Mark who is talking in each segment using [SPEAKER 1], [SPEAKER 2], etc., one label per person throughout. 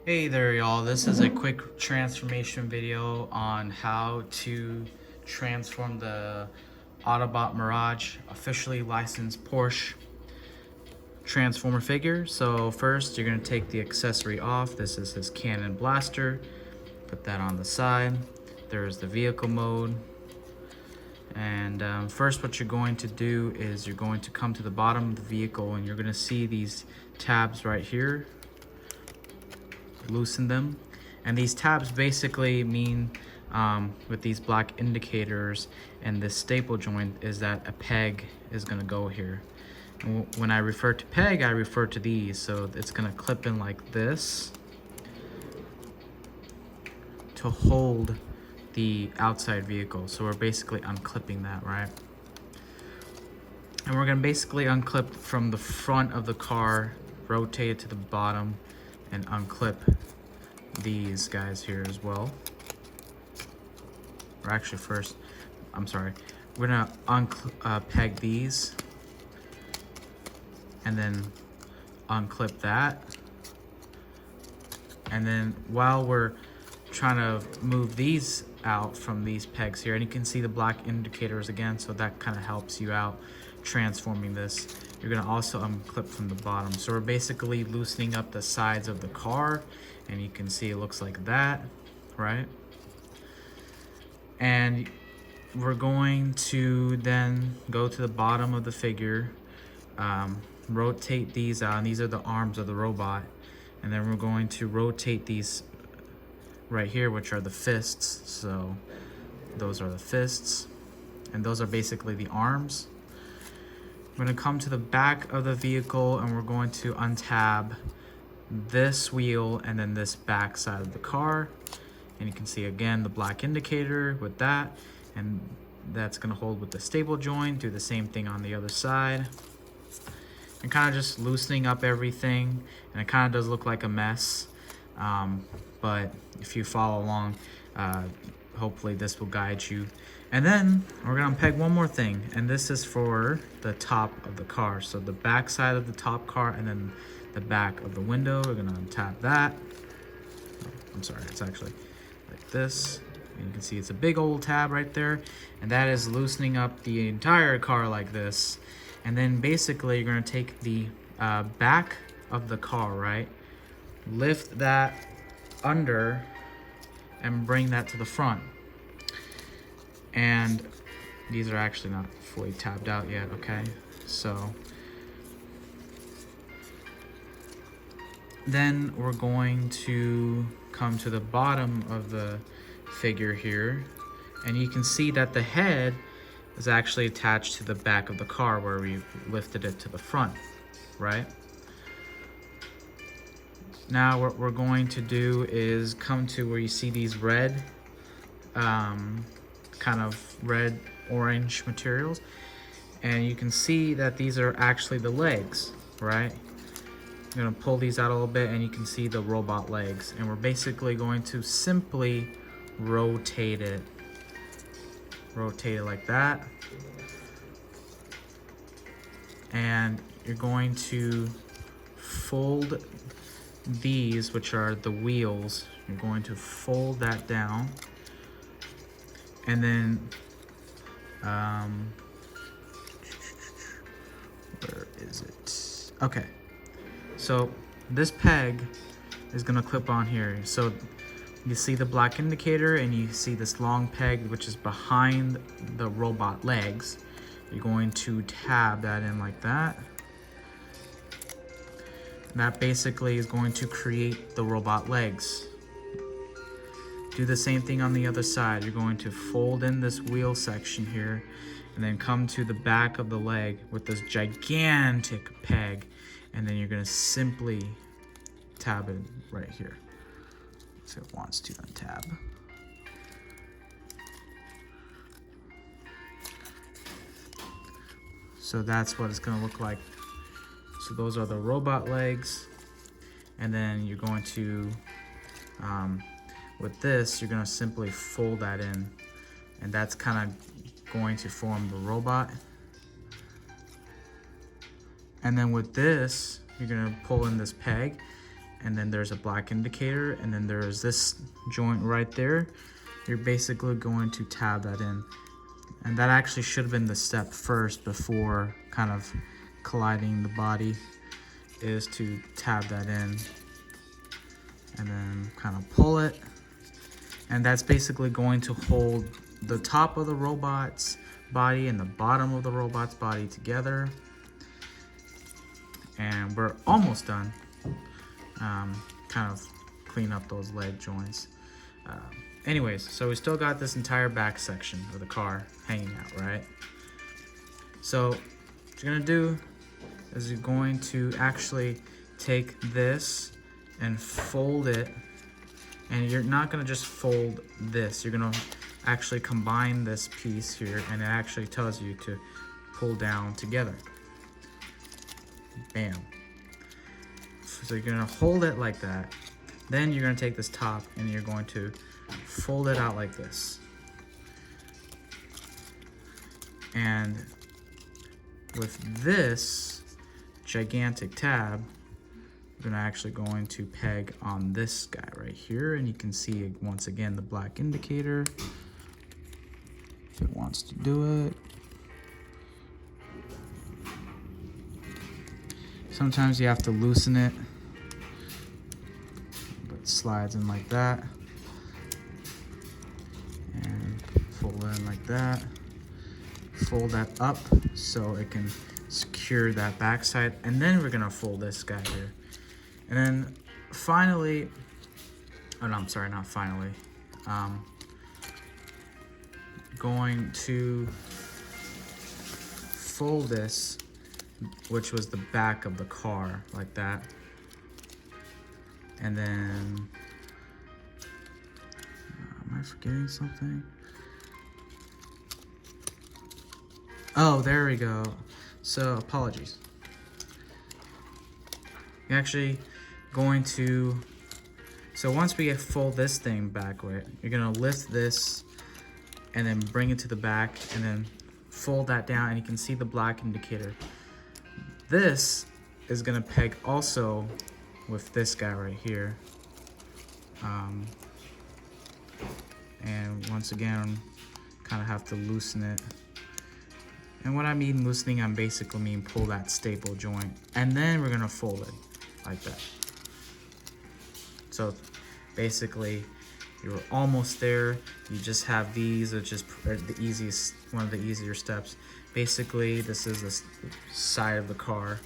[SPEAKER 1] Hey there y'all, this is a quick transformation video on how to transform the Autobot Mirage officially licensed Porsche transformer figure. So first you're going to take the accessory off. This is his cannon blaster. Put that on the side. There's the vehicle mode. And first what you're going to do is you're going to come to the bottom of the vehicle and you're going to see these tabs right here. Loosen them, and these tabs basically mean with these black indicators and this staple joint is that a peg is going to go here. And when I refer to peg, I refer to these, so it's going to clip in like this to hold the outside vehicle. So we're basically unclipping that, right? And we're going to basically unclip from the front of the car, rotate it to the bottom, and unclip these guys here as well. Or actually first, I'm sorry, we're gonna peg these and then unclip that. And then while we're trying to move these out from these pegs here, and you can see the black indicators again, so that kind of helps you out transforming this. You're gonna also unclip from the bottom. So we're basically loosening up the sides of the car, and you can see it looks like that, right? And we're going to then go to the bottom of the figure, rotate these out, and these are the arms of the robot. And then we're going to rotate these right here, which are the fists. So those are the fists, and those are basically the arms. We're going to come to the back of the vehicle and we're going to untab this wheel and then this back side of the car. And you can see again the black indicator with that, and that's going to hold with the staple joint. Do the same thing on the other side. And kind of just loosening up everything, and it kind of does look like a mess. But if you follow along, hopefully this will guide you. And then we're gonna peg one more thing, and this is for the top of the car. So the back side of the top car and then the back of the window, we're gonna untap that. I'm sorry, it's actually like this. And you can see it's a big old tab right there, and that is loosening up the entire car like this. And then basically you're gonna take the back of the car, right? Lift that under and bring that to the front. And these are actually not fully tabbed out yet, okay? So then we're going to come to the bottom of the figure here, and you can see that the head is actually attached to the back of the car where we lifted it to the front, right? Now what we're going to do is come to where you see these red, kind of red orange materials, and you can see that these are actually the legs, right? I'm gonna pull these out a little bit and you can see the robot legs, and we're basically going to simply rotate it like that. And you're going to fold these, which are the wheels, you're going to fold that down, and then where is it? Okay, so this peg is gonna clip on here. So you see the black indicator and you see this long peg which is behind the robot legs. You're going to tab that in like that. And that basically is going to create the robot legs. Do the same thing on the other side. You're going to fold in this wheel section here and then come to the back of the leg with this gigantic peg, and then you're going to simply tab it right here. So it wants to untab. So that's what it's going to look like. So those are the robot legs, and then you're going to with this, you're gonna simply fold that in, and that's kind of going to form the robot. And then with this, you're gonna pull in this peg, and then there's a black indicator, and then there's this joint right there. You're basically going to tab that in. And that actually should have been the step first before kind of colliding the body, is to tab that in and then kind of pull it. And that's basically going to hold the top of the robot's body and the bottom of the robot's body together. And we're almost done. Kind of clean up those leg joints. Anyways, so we still got this entire back section of the car hanging out, right? So what you're gonna do is you're going to actually take this and fold it, and you're not gonna just fold this, you're gonna actually combine this piece here, and it actually tells you to pull down together. Bam. So you're gonna hold it like that. Then you're gonna take this top and you're going to fold it out like this. And with this gigantic tab, we're actually going to peg on this guy right here, and you can see once again the black indicator if it wants to do it. Sometimes you have to loosen it, but it slides in like that. And fold it in like that. Fold that up so it can secure that backside. And then we're gonna fold this guy here. And then finally, oh no, I'm sorry, not finally. Going to fold this, which was the back of the car, like that. And then, am I forgetting something? Oh, there we go. So, apologies. You're actually going to, so once we fold this thing backward, you're gonna lift this and then bring it to the back and then fold that down, and you can see the black indicator. This is gonna peg also with this guy right here. And once again, kind of have to loosen it. And when I mean loosening, I'm basically mean pull that staple joint. And then we're gonna fold it like that. So basically, you're almost there. You just have these, which is the easiest, one of the easier steps. Basically, this is the side of the car,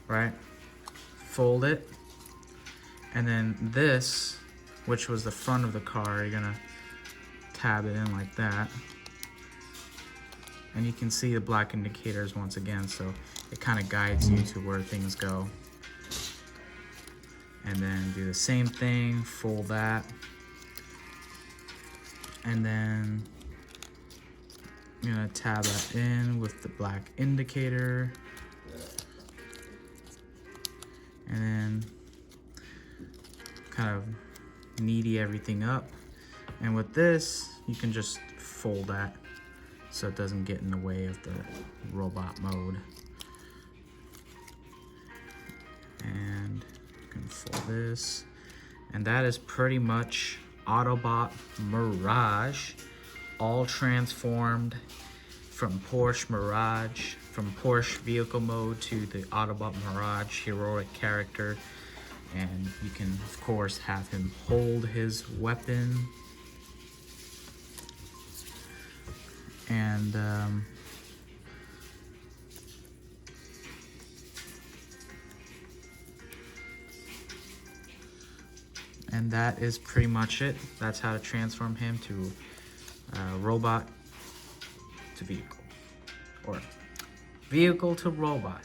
[SPEAKER 1] right? Fold it. And then this, which was the front of the car, you're gonna tab it in like that. And you can see the black indicators once again, so it kind of guides you to where things go. And then do the same thing, fold that. And then I'm gonna tab that in with the black indicator. And then kind of neaty everything up. And with this, you can just fold that so it doesn't get in the way of the robot mode. And you can fold this. And that is pretty much Autobot Mirage, all transformed from Porsche Mirage, from Porsche vehicle mode to the Autobot Mirage heroic character. And you can, of course, have him hold his weapon. And that is pretty much it. That's how to transform him to robot to vehicle, or vehicle to robot.